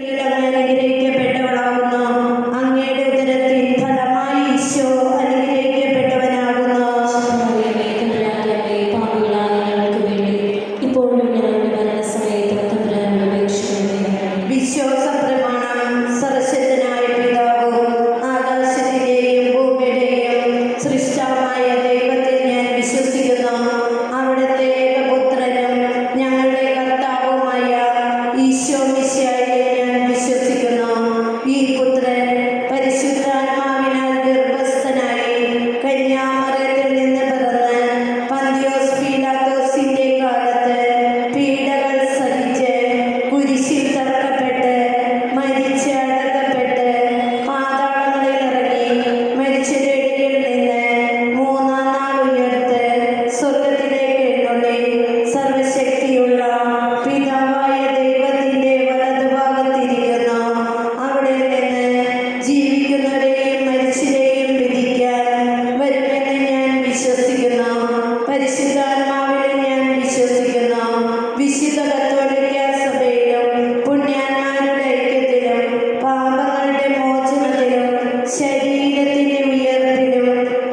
അനുഗ്രഹിക്കപ്പെട്ടവളാകുന്നു. അങ്ങയുടെ ഉദരത്തിൻ ഫലമായി ഈശോ അനുഗ്രഹിക്കപ്പെട്ടവനാകുന്നു. വിശ്വാസ പ്രമാണം. സർവശക്തനായ പിതാവും ആകാശത്തിന്റെയും ഭൂമിയുടെയും സൃഷ്ടാവായ ദൈവത്തിൽ ഞാൻ വിശ്വസിക്കുന്നു. അവിടുത്തെ ഏകപുത്രനും ഞങ്ങളുടെ കർത്താവുമായ ഈശോ മിശിഹായെ ഞാൻ വിശ്വസിക്കുന്നു. ഈ പുത്രൻ പരിശുദ്ധാത്മാവിനാൽ ഗർഭസ്ഥനായി കന്യാമറിയത്തിൽ നിന്ന് പിറന്ന് പന്തിയോസ് പീലാത്തോസിന്റെ കാലത്ത് പീഡകൾ സഹിച്ച് കുരിശിൽ തറക്കപ്പെട്ട് മരിച്ച് അടക്കപ്പെട്ട് പാതാളങ്ങളിൽ ഇറങ്ങി മരിച്ചവരുടെ ഇടയിൽ നിന്ന് മൂന്നാം നാൾ ഉയർത്ത് സ്വർഗത്തിലേക്ക് എഴുന്നള്ളി സർവശക്തിയുള്ള പിതാവായ ദൈവത്തിന്റെ വലതുഭാഗത്തിരിക്കുന്നു. അവിടെ നിന്ന് ജീവിക്കുന്നവരെയും മരിച്ചവരെയും വിധിക്കാൻ വരുമെന്ന് ഞാൻ വിശ്വസിക്കുന്നു. പരിശുദ്ധാത്മാവിലും ഞാൻ വിശ്വസിക്കുന്നു. വിശുദ്ധ കത്തോലിക്ക സഭയിലും പുണ്യാന്മാരുടെ ഐക്യത്തിലും പാപങ്ങളുടെ മോചനത്തിലും ശരീരത്തിന്റെ ഉയർപ്പിലും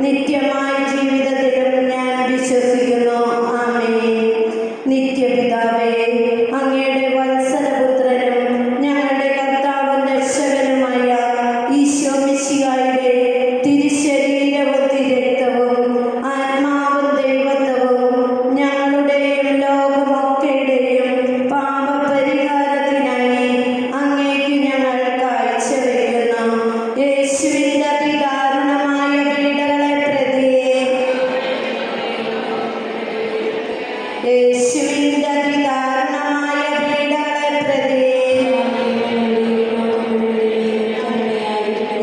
നിത്യമായ ജീവിതത്തിലും ഞാൻ വിശ്വസിക്കുന്നു. ആമേൻ. നിത്യപിതാവേ, അങ്ങയുടെ വത്സലപുത്രനും ഞങ്ങളുടെ കർത്താവും രക്ഷകനുമായ ഈശോ മിശിഹായുടെ തിരുശരീരവും തിരുരക്തവും ആത്മാവും ദൈവത്വവും ഞങ്ങളുടെയും ലോകമൊക്കെയുടെയും പാപപരിഹാരത്തിനായി അങ്ങേക്ക് ഞങ്ങൾ കാഴ്ചവെക്കുന്നു. യേശുവിന്റെ അതിദാരുണമായ പീഡകളെ പ്രതി യേശുവിന്റെ അതിദാരുണമായ പീഡകളെ പ്രതി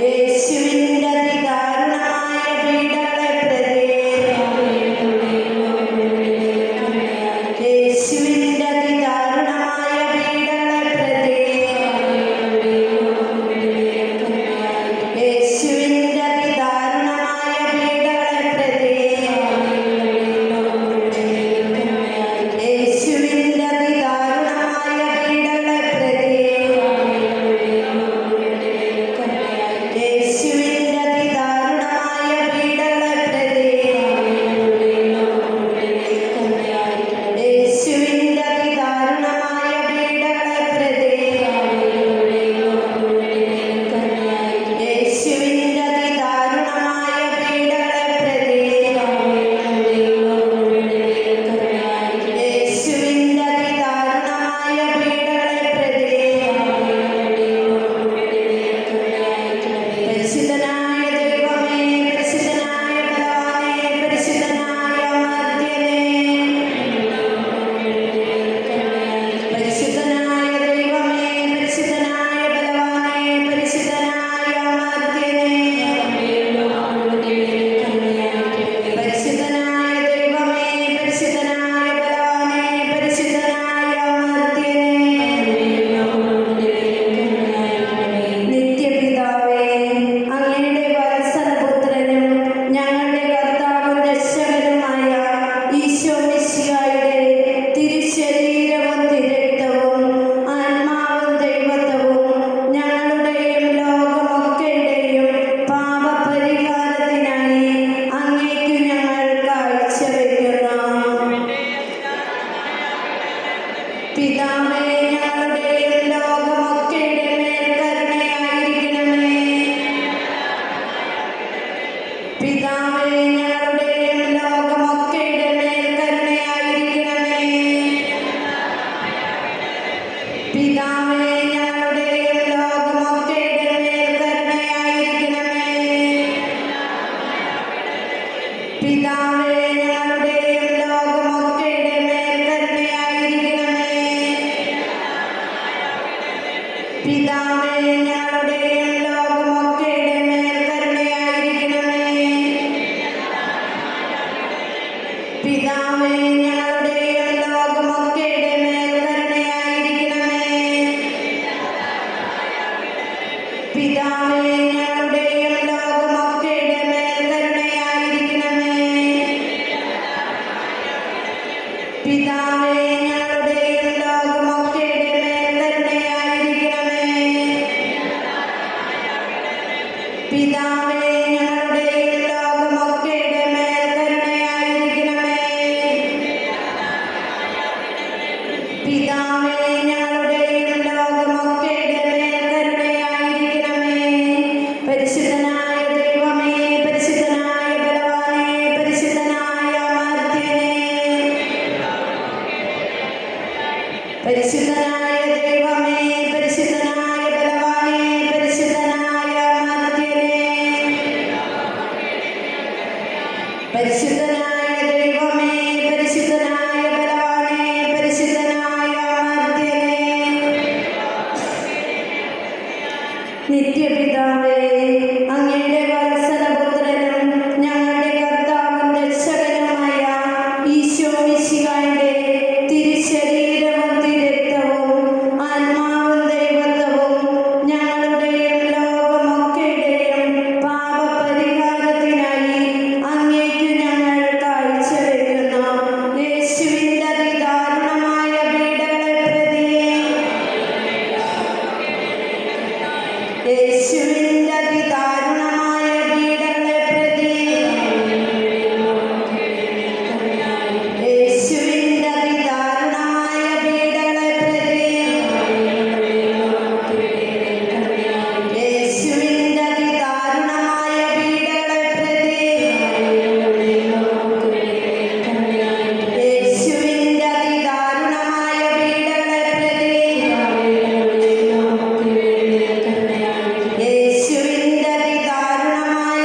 യേശുവിന്റെ അതിദാരുണമായ പീഡകളെ പ്രതി യേശുവിന്റെ അതിദാരുണമായ പീഡകളെ പ്രതി യേശുവിന്റെ അതിദാരുണമായ പീഡകളെ പ്രതി യേശുവിന്റെ അതിദാരുണമായ പീഡകളെ പ്രതി യേശുവിന്റെ അതിദാരുണമായ പീഡകളെ പ്രതി യേശുവിന്റെ അതിദാരുണമായ പീഡകളെ പ്രതി യേശുവിന്റെ അതിദാരുണമായ പീഡകളെ പ്രതി യേശുവിന്റെ അതിദാരുണമായ പീഡകളെ പ്രതി പരിശുദ്ധനായ ദൈവമേ, പരിശുദ്ധനായ ബലവാനേ, പരിശുദ്ധനായ അമർത്യനേ, പരിശുദ്ധനായ ദൈവമേ, പരിശുദ്ധനായ ബലവാനേ, പരിശുദ്ധനായ അമർത്യനേ, പരിശുദ്ധനായ ദൈവമേ, പരിശുദ്ധനായ ബലവാനേ, പരിശുദ്ധനായ അമർത്യനേ. നിത്യപിതാവേ, അങ്ങയുടെ വത്സലപുത്രനും ഞങ്ങളുടെ കർത്താവും രക്ഷകനുമായ ഈശോ മിശിഹായുടെ തിരുശരീരവും തിരുരക്തവും ആത്മാവും ദൈവത്വവും ഞങ്ങളുടെയും ലോകമൊക്കെയുടെയും പാപപരിഹാരത്തിനായി അങ്ങേക്ക് ഞങ്ങൾ കാഴ്ചവെക്കുന്നു. പിതാവേ, ഞങ്ങളുടെയും ലോകമൊക്കെയുടെ മേൽ കരുണയായിരിക്കണമേ. പിതാവേ, ഞങ്ങളുടെയും ലോകമൊക്കെയുടെ മേൽ കരുണയായിരിക്കണമേ. പിതാവേ, ഞങ്ങളുടെയും ലോകമൊക്കെയുടെ മേൽ കരുണയായിരിക്കണമേ. പിതാവേ, ഞങ്ങളുടെയും ലോകമൊക്കെയുടെ മേൽ കരുണയായിരിക്കണമേ. പിതാവേ, ഞങ്ങളുടെയും ലോകമൊക്കെയുടെ മേൽ കരുണയായിരിക്കണമേ. പിതാവേ, ഞങ്ങളുടെയും ലോകമൊക്കെയുടെ മേൽ കരുണയായിരിക്കണമേ. പിതാവേ, ഞങ്ങളുടെയും ലോകമൊക്കെയുടെ മേൽ കരുണയായിരിക്കണമേ. പിതാവേ, ഞങ്ങളുടെയും ലോകമൊക്കെയുടെ മേൽ കരുണയായിരിക്കണമേ. നിത്യപിതാവേ, അങ്ങയുടെ വത്സലപുത്രനും ഞങ്ങളുടെ കർത്താവും രക്ഷകനുമായ ഈശോ മിശിഹായുടെ തിരുശരീരവും തിരുരക്തവും ആത്മാവും ദൈവത്വവും ഞങ്ങളുടെയും ലോകമൊക്കെയുടെയും പാപപരിഹാരത്തിനായി അങ്ങേക്കു ഞങ്ങൾ കാഴ്ചവെക്കുന്നു. യേശുവിന്റെ അതിദാരുണമായ പീഡകളെ പ്രതിയെ, യേശുവിന്റെ അതിദാരുണമായ പീഡകളെ പ്രതിയെ, യേശുവിന്റെ അതിദാരുണമായ പീഡകളെ പ്രതിയെ, യേശുവിന്റെ അതിദാരുണമായ പീഡകളെ പ്രതിയെ, യേശുവിന്റെ അതിദാരുണമായ പീഡകളെ പ്രതിയെ, യേശുവിന്റെ അതിദാരുണമായ പീഡകളെ പ്രതിയെ, യേശുവിന്റെ അതിദാരുണമായ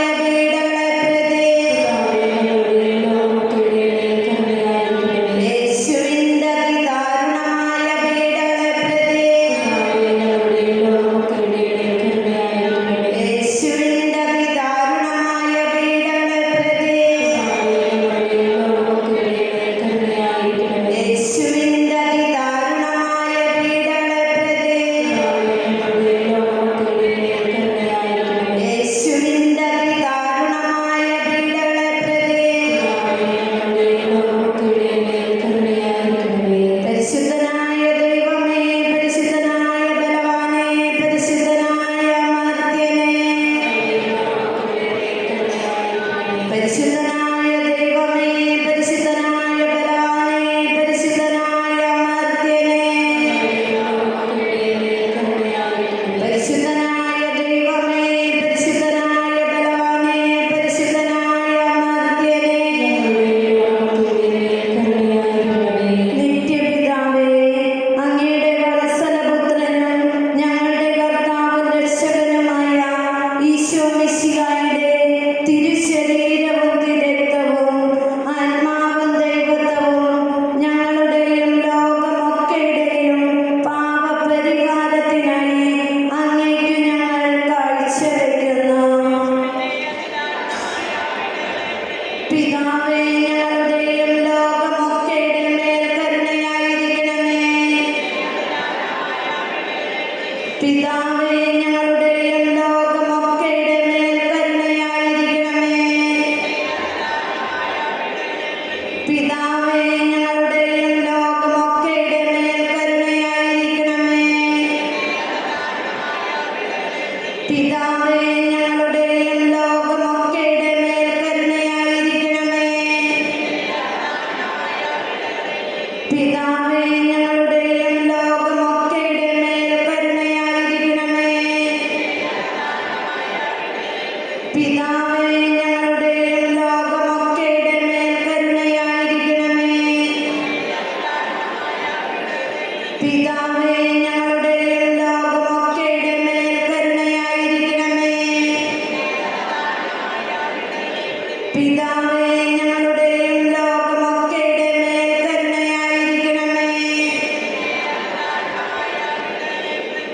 പീഡകളെ പ്രതിയെ, യേശുവിന്റെ അതിദാരുണമായ പീഡകളെ പ്രതിയെ, യേശുവിന്റെ അതിദാരുണമായ പീഡകളെ പ്രതിയെ, യേശുവിന്റെ അതിദാരുണമായ പീഡകളെ പ്രതിയെ. പരിശുദ്ധനായ ദൈവമേ, പരിശുദ്ധനായ ബലവാനേ, പരിശുദ്ധനായ അമർത്യനേ, പരിശുദ്ധനായ ദൈവമേ, പരിശുദ്ധനായ ബലവാനേ, പരിശുദ്ധനായ അമർത്യനേ, പരിശുദ്ധനായ ദൈവമേ, പരിശുദ്ധനായ ബലവാനേ, പരിശുദ്ധനായ അമർത്യനേ. നിത്യപിതാവേ, അങ്ങയുടെ വത്സലപുത്രനും ഞങ്ങളുടെ കർത്താവും രക്ഷകനുമായ ഈശോ മിശിഹായുടെ തിരുശരീരവും തിരുരക്തവും ആത്മാവും ദൈവത്വവും ഞങ്ങളുടെയും ലോകമൊക്കെയുടെയും പാപപരിഹാരത്തിനായി അങ്ങേക്കു ഞങ്ങൾ കാഴ്ചവെക്കുന്നു. പിതാവേ, ഞങ്ങളുടെയും ലോകമൊക്കെയുടെ മേൽ കരുണയായിരിക്കണമേ. പിതാവേ, ഞങ്ങളുടെയും ലോകമൊക്കെയുടെ മേൽ കരുണയായിരിക്കണമേ. പിതാവേ, ഞങ്ങളുടെയും ലോകമൊക്കെയുടെ മേൽ കരുണയായിരിക്കണമേ. പിതാവേ, ഞങ്ങളുടെയും ലോകമൊക്കെയുടെ മേൽ കരുണയായിരിക്കണമേ. പിതാവേ, ഞങ്ങളുടെയും ലോകമൊക്കെയുടെ മേൽ കരുണയായിരിക്കണമേ. പിതാവേ, ഞങ്ങളുടെയും ലോകമൊക്കെയുടെ മേൽ കരുണയായിരിക്കണമേ. പിതാവേ, ഞങ്ങളുടെയും ലോകമൊക്കെയുടെ മേൽ കരുണയായിരിക്കണമേ. പിതാവേ, ഞങ്ങളുടെയും ലോകമൊക്കെയുടെ മേൽ കരുണയായിരിക്കണമേ.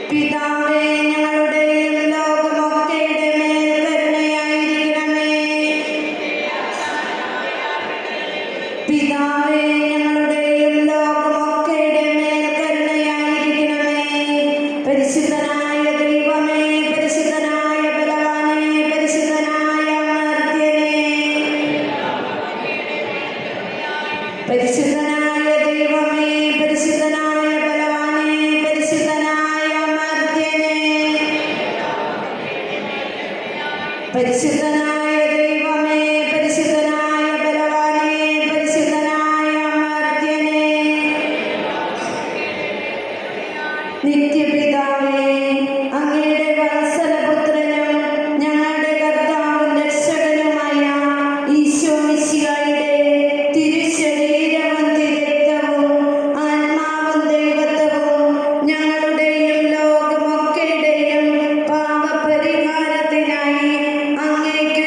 പിതാവേ, ഞങ്ങളുടെയും ലോകമൊക്കെയുടെ മേൽ കരുണയായിരിക്കണമേ. പിതാവേ, ഞങ്ങളുടെയും ലോകമൊക്കെയുടെ മേൽ കരുണയായിരിക്കണമേ. പരിശുദ്ധനായ ദൈവമേ, പരിശുദ്ധനായ ബലവാനേ, പരിശുദ്ധനായ അമർത്യനേ, പരിശുദ്ധനായ ദൈവമേ, പരിശുദ്ധനായ ബലവാനേ, പരിശുദ്ധനായ അമർത്യനേ, പരിശുദ്ധനായ ദൈവമേ, പരിശുദ്ധനായ ബലവാനേ, പരിശുദ്ധനായ അമർത്യനേ. നിത്യപിതാവേ, അങ്ങയുടെ വത്സലപുത്രനും ഞങ്ങളുടെ കർത്താവും രക്ഷകനുമായ ഈശോ മിശിഹായുടെ തിരുശരീരവും തിരുരക്തവും ആത്മാവും ദൈവത്വവും ഞങ്ങളുടെയും ലോകമൊക്കെയുടെയും പാപപരിഹാരത്തിനായി അങ്ങേക്കു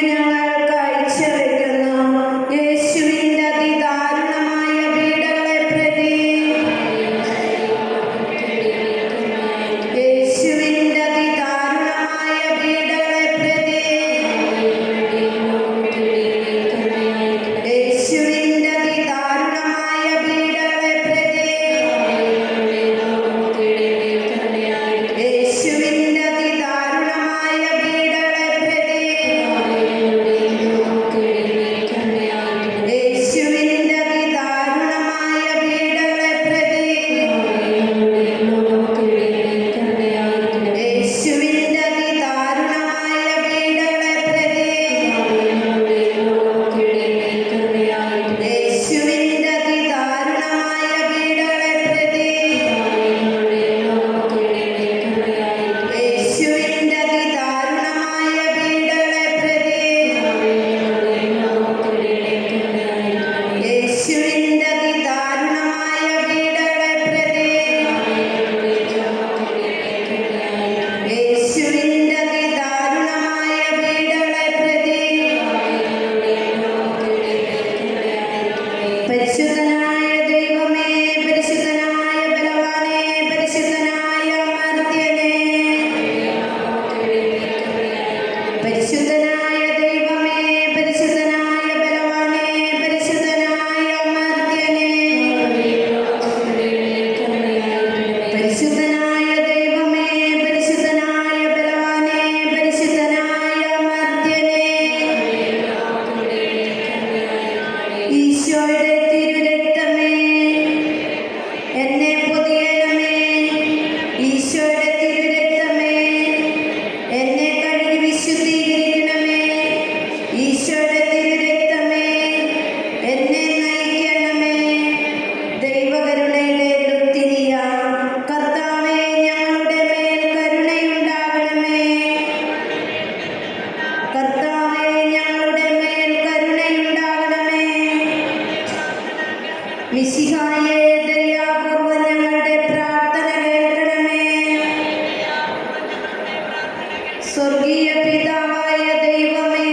സ്വർഗീയ പിതാവായ ദൈവമേ,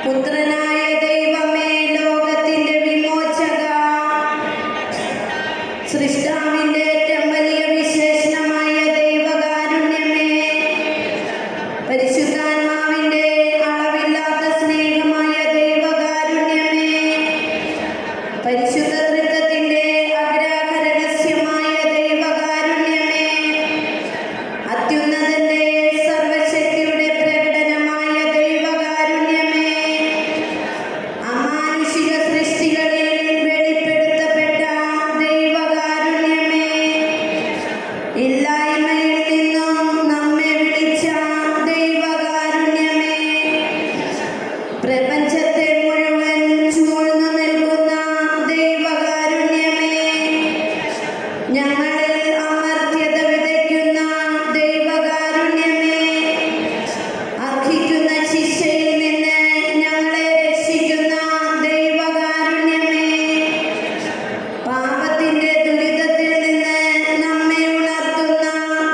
പുത്രനായ ദൈവമേ, ലോകത്തിന്റെ വിമോചക, സൃഷ്ടാവിന്റെ ഏറ്റവും വലിയ വിശേഷണമായ ദൈവകാരുണ്യമേ, പരിശുദ്ധാത്മാവിന്റെ അളവില്ലാത്ത സ്നേഹമായ ദൈവകാരുണ്യമേ, പരിശുദ്ധ തൃത്വത്തിന്റെ അഗ്രാഹരഹസ്യമായ ദൈവകാരുണ്യമേ, അത്യുന്നതന്റെ സർവശക്തിയുടെ പ്രകടനമായ ദൈവകാരുണ്യമേ, അമാനുഷിക സൃഷ്ടികളിൽ വെളിപ്പെടുത്തപ്പെട്ട ദൈവകാരുണ്യമേ, ഇല്ലായ്മയിൽ നിന്നും നമ്മെ വിളിച്ച ദൈവകാരുണ്യമേ, പ്രപഞ്ചത്തെ മുഴുവൻ ചൂഴ്ന്നു നിൽക്കുന്ന ദൈവകാരുണ്യമേ, ഞങ്ങളിൽ അമർത്യത വിതയ്ക്കുന്ന ദൈവകാരുണ്യമേ, അർഹിക്കുന്ന ശിക്ഷയിൽ നിന്ന് ഞങ്ങളെ രക്ഷിക്കുന്ന ദൈവകാരുണ്യമേ, പാപത്തിന്റെ ദുരിതത്തിൽ നിന്ന് നമ്മെ ഉണർത്തുന്ന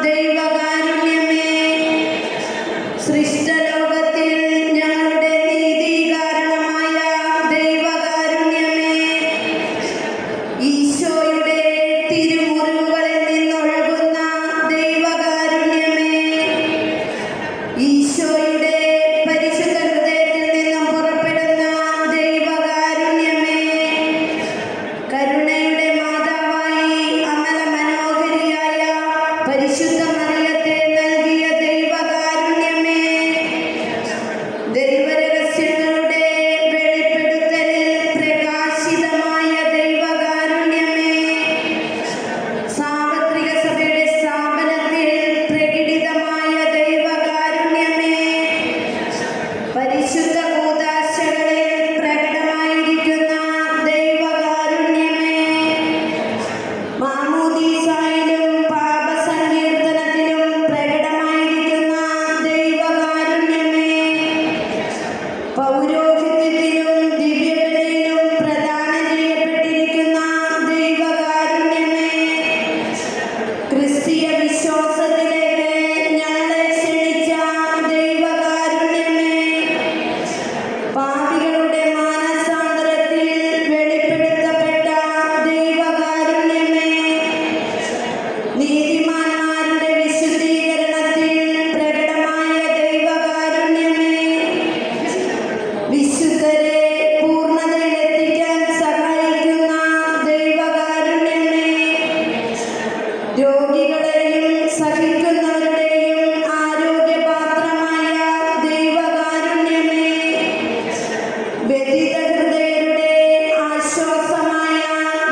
ദൈവകാരുണ്യമേ, സൃഷ്ടലോകത്തിൽ ഞങ്ങളുടെ നീതി കാരണമായ ദൈവകാരുണ്യമേ, ഈശോയുടെ തിരുമുറിവുകളിൽ നിന്നൊഴുകുന്ന ദൈവകാരുണ്യമേ, ഈശോയുടെ പരിശുദ്ധ ഹൃദയത്തിൽ നിന്നും പുറപ്പെടുന്ന ദൈവകാരുണ്യമേ, കരുണയുടെ മാതാവായി അമല മനോഹരിയായ പരിശുദ്ധ മറിയത്തെ നൽകിയ ദൈവകാരുണ്യമേ, ദൈവരഹസ്യങ്ങളുടെ വെളിപ്പെടുത്തലിൽ പ്രകാശിതമായ ദൈവകാരുണ്യമേ, സാർവത്രിക സഭയുടെ സ്ഥാപനത്തിൽ പ്രകടിതമായ ദൈവകാരുണ്യമേ, പരിശുദ്ധ കൂദാശകളിൽ പ്രകടമായിരിക്കുന്ന ദൈവകാരുണ്യമേ, മാമോദീസായിലും പാപസങ്കീർത്തനത്തിലും പ്രകടമായിരിക്കുന്ന ദൈവകാരുണ്യമേ, പൗരോഹിത്യത്തിലും ദിവ്യബലിയിലും പ്രദാനം ചെയ്യപ്പെട്ടിരിക്കുന്ന ദൈവകാരുണ്യമേ, ക്രിസ്തീയ വിശ്വാസത്തിലേക്ക് ഞങ്ങളെ ക്ഷണിച്ച ദൈവകാരുണ്യമേ, പാപികളുടെ മാനസാന്തരത്തിൽ വെളിപ്പെടുത്തപ്പെട്ട ദൈവകാരുണ്യമേ, നീതിമാന്മാരുടെ വിശുദ്ധീകരണത്തിൽ പ്രകടമായ ദൈവകാരുണ്യമേ, വിശുദ്ധരെ പൂർണ്ണതയിലെത്തിക്കാൻ സഹായിക്കുന്ന ദൈവകാരുണ്യമേ, രോഗികളെയും സഹിക്കുന്നവരുടെയും ആരോഗ്യപാത്രമായ ദൈവകാരുണ്യമേ, വ്യഥിത ഹൃദയരുടെ ആശ്വാസമായ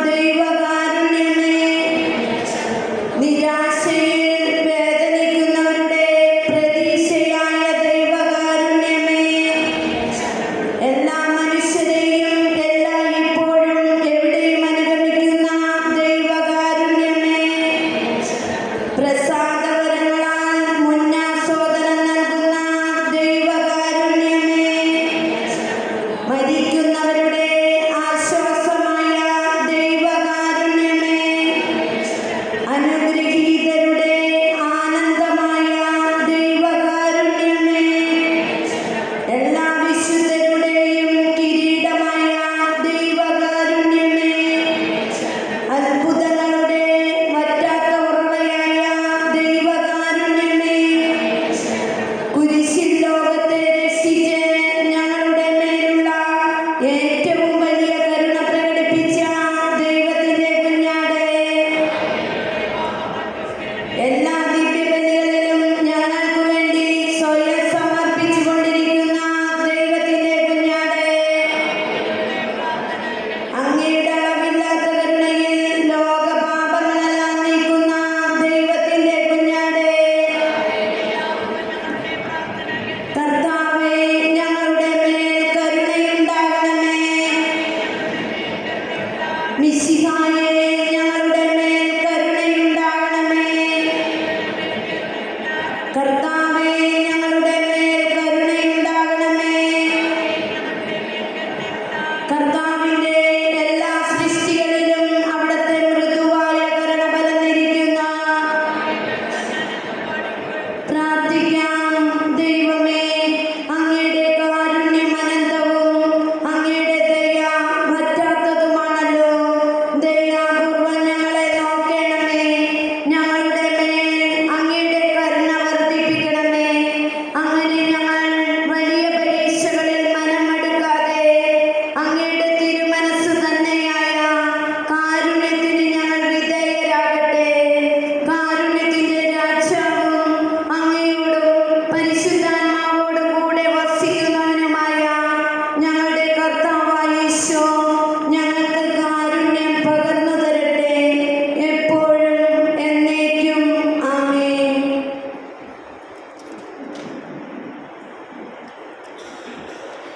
ദൈവകാരുണ്യമേ, നിരാശയിൽ വേദനിക്കുന്നവരുടെ പ്രതീക്ഷയായ ദൈവകാരുണ്യമേ, എല്ലാ മനുഷ്യരെയും എല്ലായ്പ്പോഴും എവിടെയും അനുഗമിക്കുന്ന ദൈവകാരുണ്യമേ, പ്രസാദവരങ്ങളാൽ മുന്നാസ്വാദനം നൽകുന്ന ദൈവകാരുണ്യമേ, മരിക്കുന്നവരുടെ ആശ്വാസമായ ദൈവകാരുണ്യമേ, അനുഗ്രഹീതരുടെ ആനന്ദമായ ദൈവകാരുണ്യമേ, എല്ലാ വിശുദ്ധരുടെയും കിരീടമായ ദൈവകാരുണ്യമേ, അത്ഭുതങ്ങളുടെ വറ്റാത്ത ഉറവയായ ദൈവകാരുണ്യമേ, കുരിശിൽ ലോകത്തെ രക്ഷിച്ച് ഞങ്ങളുടെ മേലുള്ള ഏറ്റവും വലിയ കരുണ പ്രകടിപ്പിച്ച ദൈവത്തിന്റെ കുഞ്ഞാടേ, എല്ലാ ദിവ്യബലികളിലും ഞങ്ങൾക്ക് വേണ്ടി സ്വയം സമർപ്പിച്ചുകൊണ്ടിരിക്കുന്ന ദൈവത്തിന്റെ കുഞ്ഞാടേ, അങ്ങയുടെ അളവില്ലാത്ത കരുണയിൽ ലോകപാപങ്ങളെല്ലാം നീക്കുന്ന ദൈവത്തിന്റെ കുഞ്ഞാടേ, കർത്താവേ, ഞങ്ങളുടെ മേൽ കരുണയുണ്ടാകണമേ, മിശിഹായേ, ഞങ്ങളുടെ മേൽ കരുണയുണ്ടാകണമേ, കർത്താവേ, ഞങ്ങളുടെ മേൽ കരുണയുണ്ടാകണമേ, കർത്താവിന്റെ എല്ലാ സൃഷ്ടികളിലും അവിടുത്തെ മൃദുവായ കരുണ പരന്നിരിക്കുന്ന പ്രാർത്ഥിക്കാം.